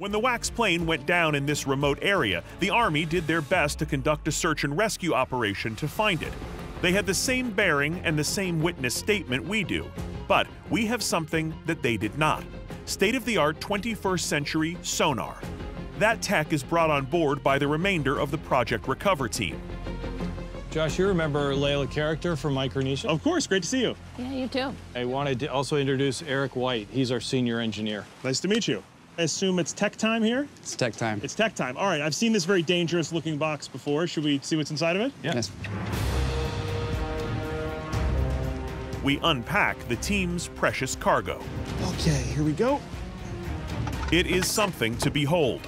When the wax plane went down in this remote area, the Army did their best to conduct a search and rescue operation to find it. They had the same bearing and the same witness statement we do, but we have something that they did not. State-of-the-art 21st century sonar. That tech is brought on board by the remainder of the Project Recover team. Josh, you remember Layla character from Micronesia? Of course, great to see you. Yeah, you too. I wanted to also introduce Eric White. He's our senior engineer. Nice to meet you. I assume it's tech time here? It's tech time. It's tech time. All right, I've seen this very dangerous looking box before. Should we see what's inside of it? Yeah. Yes. We unpack the team's precious cargo. Okay, here we go. It is something to behold.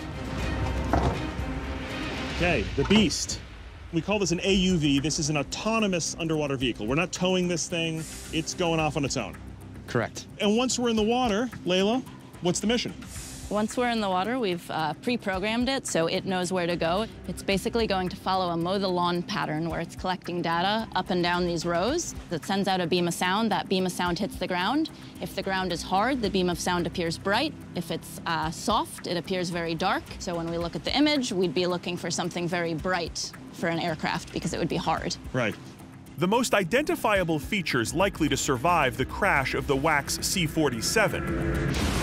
Okay, the beast. We call this an AUV. This is an autonomous underwater vehicle. We're not towing this thing. It's going off on its own. Correct. And once we're in the water, Layla, what's the mission? Once we're in the water, we've pre-programmed it so it knows where to go. It's basically going to follow a mow the lawn pattern where it's collecting data up and down these rows. It sends out a beam of sound. That beam of sound hits the ground. If the ground is hard, the beam of sound appears bright. If it's soft, it appears very dark. So when we look at the image, we'd be looking for something very bright for an aircraft because it would be hard. Right. The most identifiable features likely to survive the crash of the Wax C-47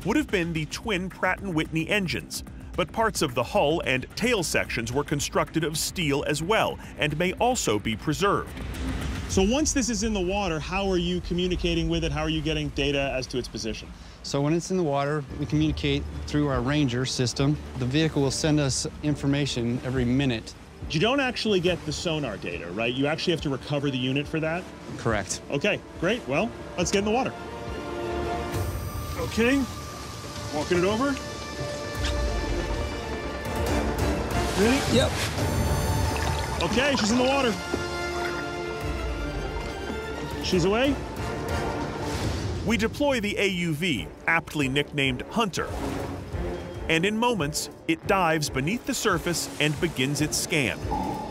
would have been the twin Pratt & Whitney engines, but parts of the hull and tail sections were constructed of steel as well and may also be preserved. So once this is in the water, how are you communicating with it? How are you getting data as to its position? So when it's in the water, we communicate through our Ranger system. The vehicle will send us information every minute. You don't actually get the sonar data, right? You actually have to recover the unit for that? Correct. Okay, great. Well, let's get in the water. Okay, walking it over. Ready? Yep. Okay, she's in the water. She's away. We deploy the AUV, aptly nicknamed Hunter. And in moments, it dives beneath the surface and begins its scan,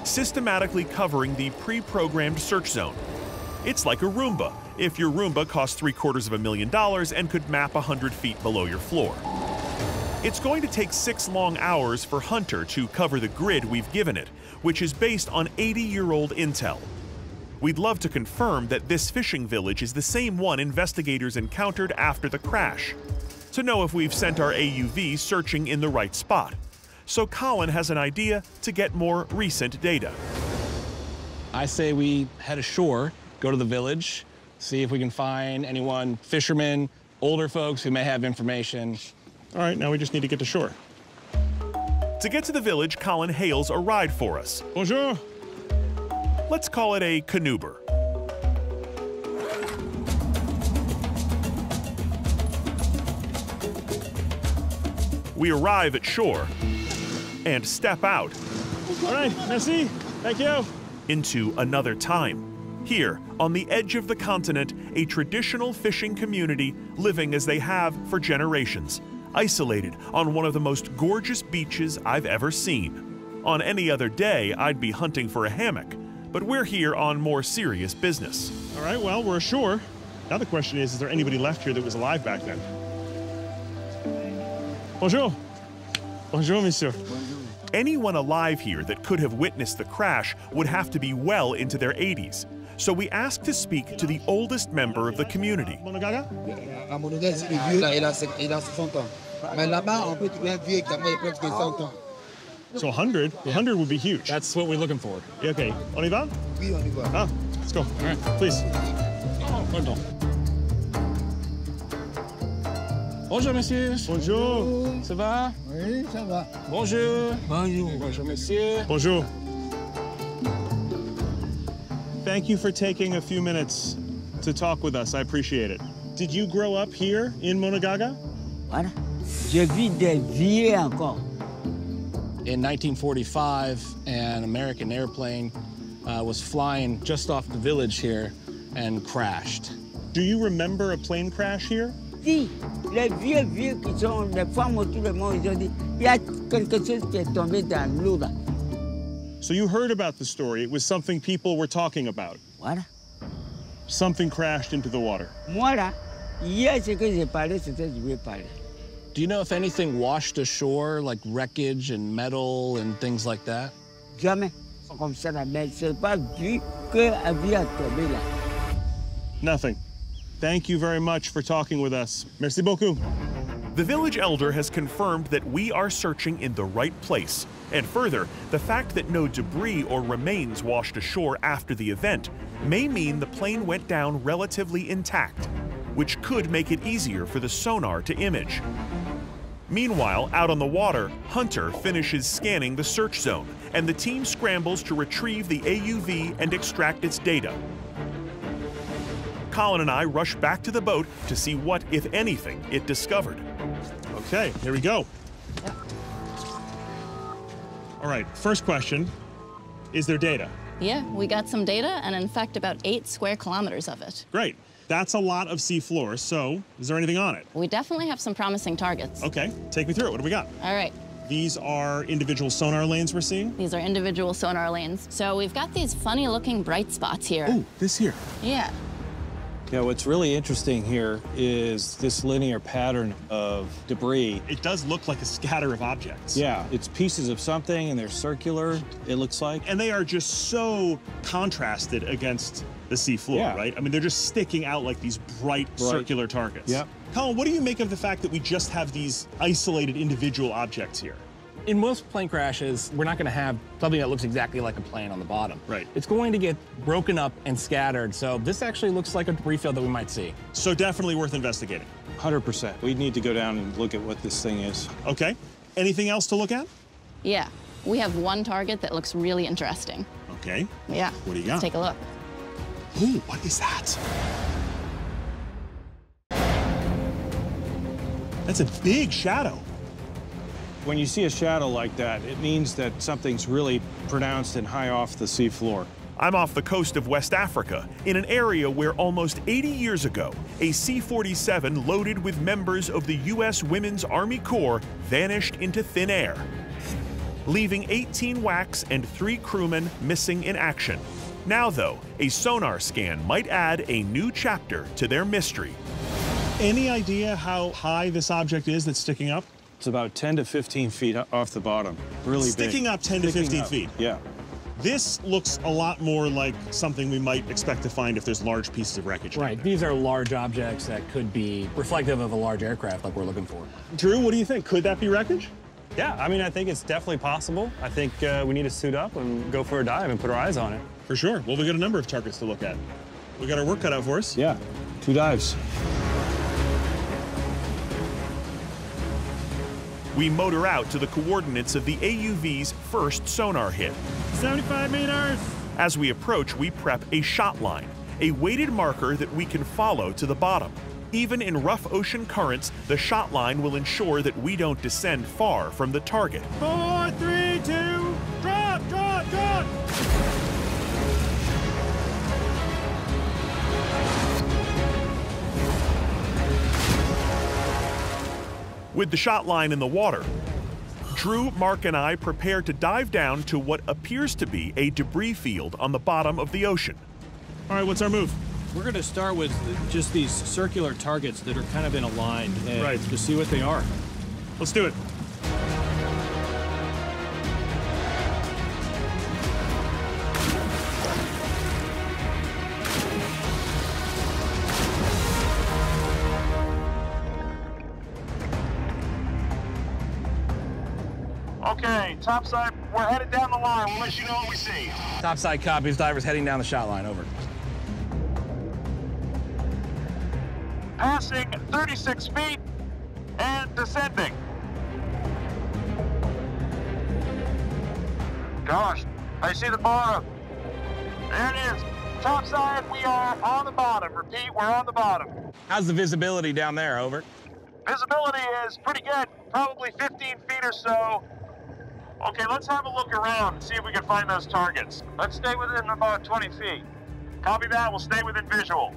systematically covering the pre-programmed search zone. It's like a Roomba, if your Roomba cost $750,000 and could map 100 feet below your floor. It's going to take 6 long hours for Hunter to cover the grid we've given it, which is based on 80-year-old intel. We'd love to confirm that this fishing village is the same one investigators encountered after the crash, to know if we've sent our AUV searching in the right spot. So Colin has an idea to get more recent data. I say we head ashore, go to the village, see if we can find anyone, fishermen, older folks who may have information. All right, now we just need to get to shore. To get to the village, Colin hails a ride for us. Bonjour. Let's call it a canoober. We arrive at shore and step out. All right, merci. Thank you. Into another time. Here, on the edge of the continent, a traditional fishing community living as they have for generations, isolated on one of the most gorgeous beaches I've ever seen. On any other day, I'd be hunting for a hammock, but we're here on more serious business. All right, well, we're ashore. Now the question is there anybody left here that was alive back then? Bonjour. Bonjour, monsieur. Anyone alive here that could have witnessed the crash would have to be well into their 80s. So we asked to speak to the oldest member of the community. Monogaga? À Monogaga, c'est vieux, là, il a 60 ans. Mais là-bas, on peut trouver un vieux qui a presque 100 ans. So 100? 100 would be huge. That's what we're looking for. Okay, on y va? Oui, on y va. Ah, let's go. All right, please. Oh, pardon. Bonjour, monsieur. Bonjour. Ça va? Oui, ça va. Bonjour. Bonjour. Bonjour, monsieur. Bonjour. Thank you for taking a few minutes to talk with us. I appreciate it. Did you grow up here in Monogaga? Voilà. Je vis des vieux encore. In 1945, an American airplane was flying just off the village here and crashed. Do you remember a plane crash here? Si, les vieux qui sont, les femmes autour du monde, ils ont dit, il y a quelque chose qui est tombé dans l'eau là. So you heard about the story. It was something people were talking about. Voilà. Something crashed into the water. Moi là, hier, ce que j'ai parlé, c'est ce que je vais parler. Do you know if anything washed ashore, like wreckage and metal and things like that? Jamais. Comme ça, la mer, c'est pas vu que avion tombé là. Nothing. Thank you very much for talking with us. Merci beaucoup. The village elder has confirmed that we are searching in the right place. And further, the fact that no debris or remains washed ashore after the event may mean the plane went down relatively intact, which could make it easier for the sonar to image. Meanwhile, out on the water, Hunter finishes scanning the search zone, and the team scrambles to retrieve the AUV and extract its data. Colin and I rush back to the boat to see what, if anything, it discovered. Okay, here we go. All right, first question, is there data? Yeah, we got some data, and in fact, about 8 square kilometers of it. Great. That's a lot of seafloor, so is there anything on it? We definitely have some promising targets. Okay, take me through it. What do we got? All right. These are individual sonar lanes we're seeing? These are individual sonar lanes. So we've got these funny-looking bright spots here. Oh, this here. Yeah. Yeah, what's really interesting here is this linear pattern of debris. It does look like a scatter of objects. Yeah, it's pieces of something and they're circular, it looks like. And they are just so contrasted against the seafloor, Yeah. right? I mean, they're just sticking out like these bright circular targets. Yep. Colin, what do you make of the fact that we just have these isolated individual objects here? In most plane crashes, we're not going to have something that looks exactly like a plane on the bottom. Right. It's going to get broken up and scattered, so this actually looks like a debris field that we might see. So definitely worth investigating. 100%. We need to go down and look at what this thing is. Okay. Anything else to look at? Yeah. We have one target that looks really interesting. Okay. Yeah. What do you got? Let's take a look. Ooh, what is that? That's a big shadow. When you see a shadow like that, it means that something's really pronounced and high off the seafloor. I'm off the coast of West Africa, in an area where almost 80 years ago, a C-47 loaded with members of the U.S. Women's Army Corps vanished into thin air, leaving 18 WACs and 3 crewmen missing in action. Now, though, a sonar scan might add a new chapter to their mystery. Any idea how high this object is that's sticking up? It's about 10 to 15 feet off the bottom. Really Sticking big. up 10 to 15 feet. Yeah. This looks a lot more like something we might expect to find if there's large pieces of wreckage. Right, these are large objects that could be reflective of a large aircraft like we're looking for. Drew, what do you think? Could that be wreckage? Yeah, I mean, I think it's definitely possible. I think we need to suit up and go for a dive and put our eyes on it. For sure. Well, we got a number of targets to look at. We got our work cut out for us. Yeah, 2 dives. We motor out to the coordinates of the AUV's first sonar hit. 75 meters! As we approach, we prep a shot line, a weighted marker that we can follow to the bottom. Even in rough ocean currents, the shot line will ensure that we don't descend far from the target. 4, 3, 2, drop, drop, drop! With the shot line in the water, Drew, Mark, and I prepare to dive down to what appears to be a debris field on the bottom of the ocean. All right, what's our move? We're going to start with just these circular targets that are kind of in a line. Right. To see what they are. Let's do it. Okay, topside, we're headed down the line. We'll let you know what we see. Topside copies, divers heading down the shot line, over. Passing 36 feet and descending. Gosh, I see the bottom. There it is. Topside, we are on the bottom. Repeat, we're on the bottom. How's the visibility down there, over? Visibility is pretty good, probably 15 feet or so. Okay, let's have a look around and see if we can find those targets. Let's stay within about 20 feet. Copy that, we'll stay within visual.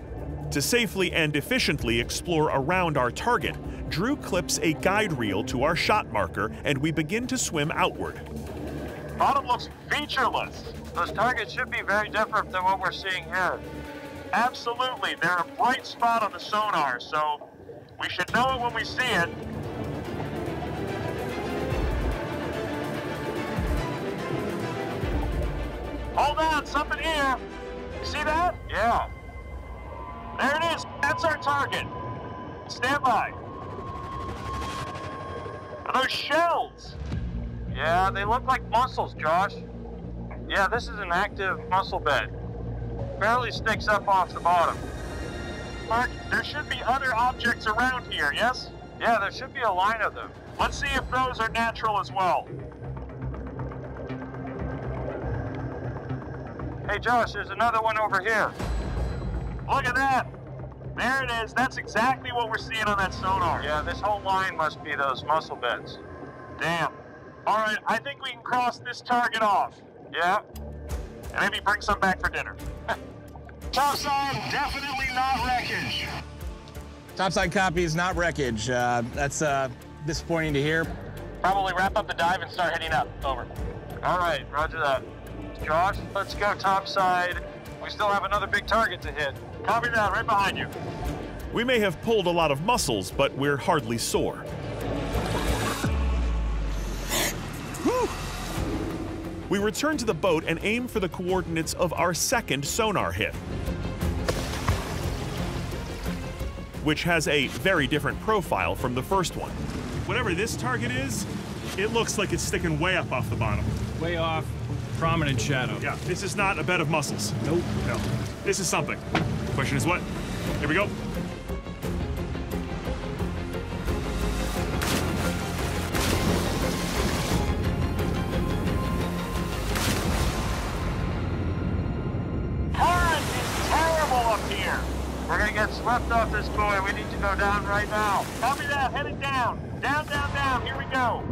To safely and efficiently explore around our target, Drew clips a guide reel to our shot marker and we begin to swim outward. Bottom looks featureless. Those targets should be very different than what we're seeing here. Absolutely, they're a bright spot on the sonar, so we should know it when we see it. on, something here. You see that? Yeah. There it is. That's our target. Stand by. Are those shells? Yeah, they look like mussels, Josh. Yeah, this is an active mussel bed. Barely sticks up off the bottom. Mark, there should be other objects around here, yes? Yeah, there should be a line of them. Let's see if those are natural as well. Hey, Josh, there's another one over here. Look at that. There it is. That's exactly what we're seeing on that sonar. Yeah, this whole line must be those mussel beds. Damn. All right, I think we can cross this target off. Yeah. And maybe bring some back for dinner. Topside, definitely not wreckage. Topside copy is not wreckage. That's disappointing to hear. Probably wrap up the dive and start heading up. Over. All right, roger that. Josh, let's go topside. We still have another big target to hit. Copy that, right behind you. We may have pulled a lot of muscles, but we're hardly sore. We return to the boat and aim for the coordinates of our second sonar hit, which has a very different profile from the first one. Whatever this target is, it looks like it's sticking way up off the bottom. Way off, prominent shadow. Yeah, this is not a bed of mussels. Nope. No, this is something. Question is what? Here we go. Current is terrible up here. We're gonna get swept off this buoy. We need to go down right now. Copy that, heading down. Down, down, down, here we go.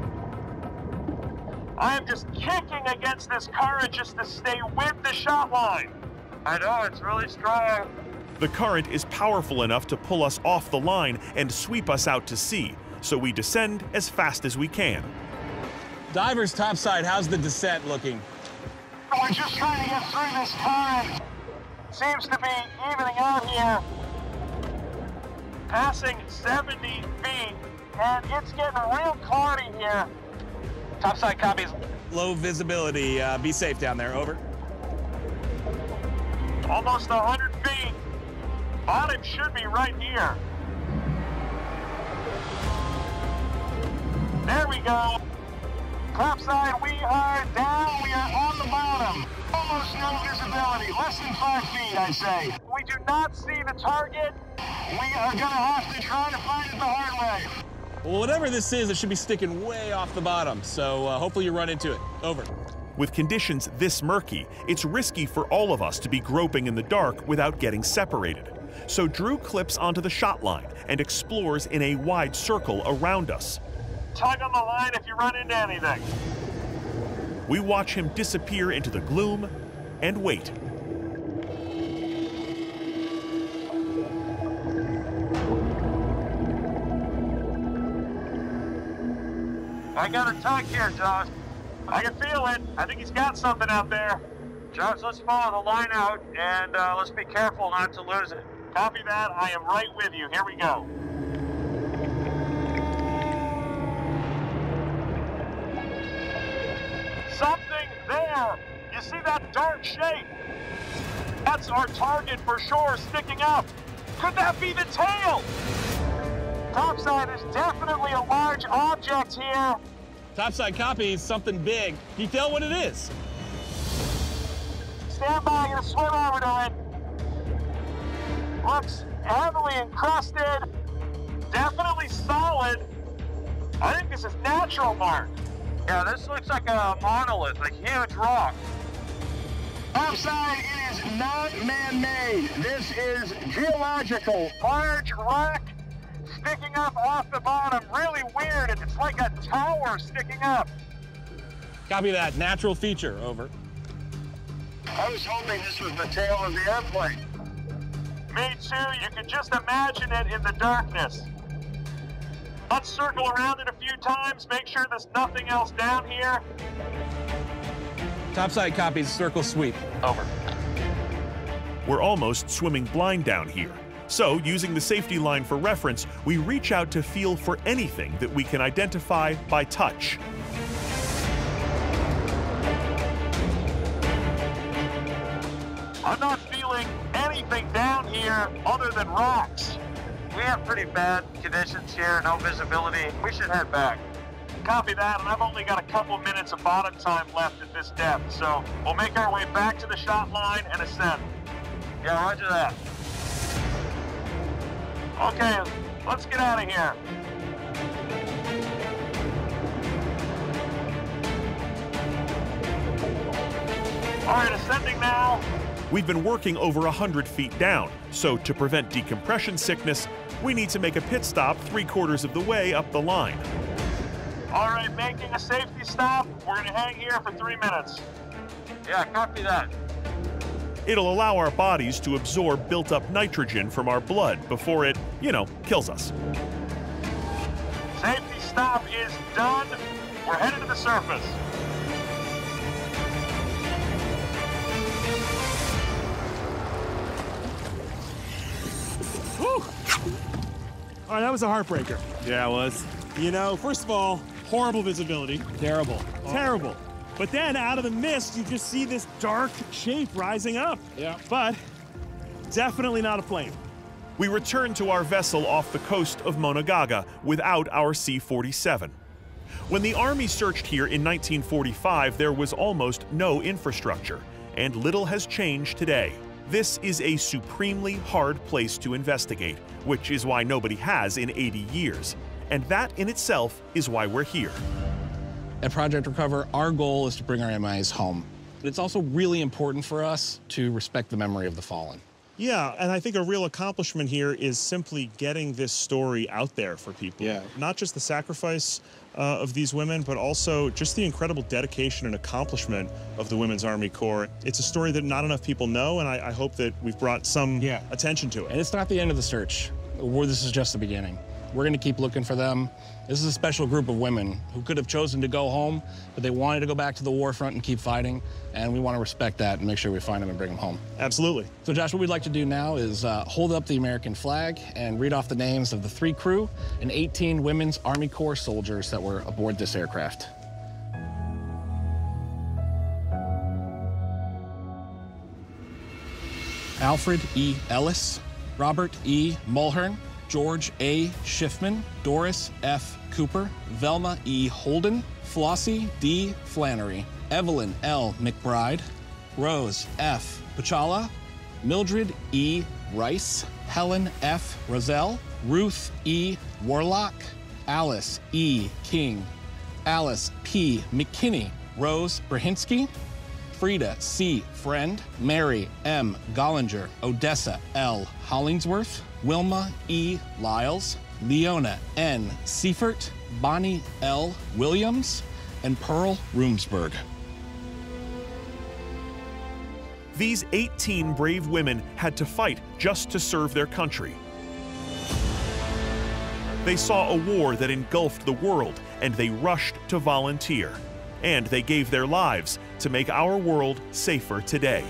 I am just kicking against this current just to stay with the shot line. I know, it's really strong. The current is powerful enough to pull us off the line and sweep us out to sea, so we descend as fast as we can. Divers topside, how's the descent looking? We're just trying to get through this current. Seems to be evening out here. Passing 70 feet, and it's getting real cloudy here. Topside copies. Low visibility. Be safe down there. Over. Almost 100 feet. Bottom should be right here. There we go. Topside, we are down. We are on the bottom. Almost no visibility. Less than 5 feet, I'd say. We do not see the target. We are going to have to try to find it the hard way. Well, whatever this is, it should be sticking way off the bottom, so hopefully you run into it. Over. With conditions this murky, it's risky for all of us to be groping in the dark without getting separated. So Drew clips onto the shot line and explores in a wide circle around us. Tug on the line if you run into anything. We watch him disappear into the gloom and wait. I got a tug here, Josh. I can feel it. I think he's got something out there. Josh, let's follow the line out, and let's be careful not to lose it. Copy that. I am right with you. Here we go. Something there. You see that dark shape? That's our target for sure, sticking up. Could that be the tail? Topside, there's definitely a large object here. Topside copy, something big. Can you tell what it is? Stand by, I'm gonna swim over to it. Looks heavily encrusted. Definitely solid. I think this is natural, Mark. Yeah, this looks like a monolith, a huge rock. Topside, it is not man-made. This is geological. Large rock sticking up off the bottom. Really weird. It's like a tower sticking up. Copy that. Natural feature. Over. I was hoping this was the tail of the airplane. Me too. You can just imagine it in the darkness. Let's circle around it a few times. Make sure there's nothing else down here. Topside copies. Circle sweep. Over. We're almost swimming blind down here. So, using the safety line for reference, we reach out to feel for anything that we can identify by touch. I'm not feeling anything down here other than rocks. We have pretty bad conditions here, no visibility. We should head back. Copy that, and I've only got a couple minutes of bottom time left at this depth, so we'll make our way back to the shot line and ascend. Yeah, roger that. Okay, let's get out of here. All right, ascending now. We've been working over 100 feet down, so to prevent decompression sickness, we need to make a pit stop 3/4 of the way up the line. All right, making a safety stop. We're gonna hang here for 3 minutes. Yeah, copy that. It'll allow our bodies to absorb built-up nitrogen from our blood before it, kills us. Safety stop is done. We're headed to the surface. Whew. All right, that was a heartbreaker. Yeah, it was. First of all, horrible visibility. Terrible. Terrible. But then out of the mist, you just see this dark shape rising up. Yeah. But definitely not a plane. We returned to our vessel off the coast of Monagaga without our C-47. When the Army searched here in 1945, there was almost no infrastructure, and little has changed today. This is a supremely hard place to investigate, which is why nobody has in 80 years. And that in itself is why we're here. At Project Recover, our goal is to bring our MIs home. But it's also really important for us to respect the memory of the fallen. Yeah, and I think a real accomplishment here is simply getting this story out there for people. Yeah. Not just the sacrifice of these women, but also just the incredible dedication and accomplishment of the Women's Army Corps. It's a story that not enough people know, and I hope that we've brought some attention to it. And it's not the end of the search. This is just the beginning. We're going to keep looking for them. This is a special group of women who could have chosen to go home, but they wanted to go back to the war front and keep fighting, and we want to respect that and make sure we find them and bring them home. Absolutely. So, Josh, what we'd like to do now is hold up the American flag and read off the names of the 3 crew and 18 Women's Army Corps soldiers that were aboard this aircraft. Alfred E. Ellis, Robert E. Mulhern, George A. Schiffman, Doris F. Cooper, Velma E. Holden, Flossie D. Flannery, Evelyn L. McBride, Rose F. Pachala, Mildred E. Rice, Helen F. Roselle, Ruth E. Warlock, Alice E. King, Alice P. McKinney, Rose Brahinsky, Frida C. Friend, Mary M. Gollinger, Odessa L. Hollingsworth, Wilma E. Lyles, Leona N. Seifert, Bonnie L. Williams, and Pearl Roomsberg. These 18 brave women had to fight just to serve their country. They saw a war that engulfed the world, and they rushed to volunteer. And they gave their lives to make our world safer today.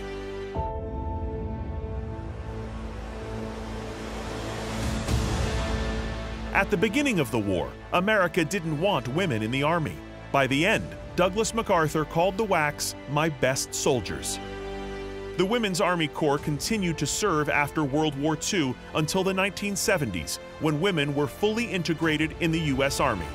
At the beginning of the war, America didn't want women in the Army. By the end, Douglas MacArthur called the WACs "my best soldiers." The Women's Army Corps continued to serve after World War II until the 1970s, when women were fully integrated in the U.S. Army.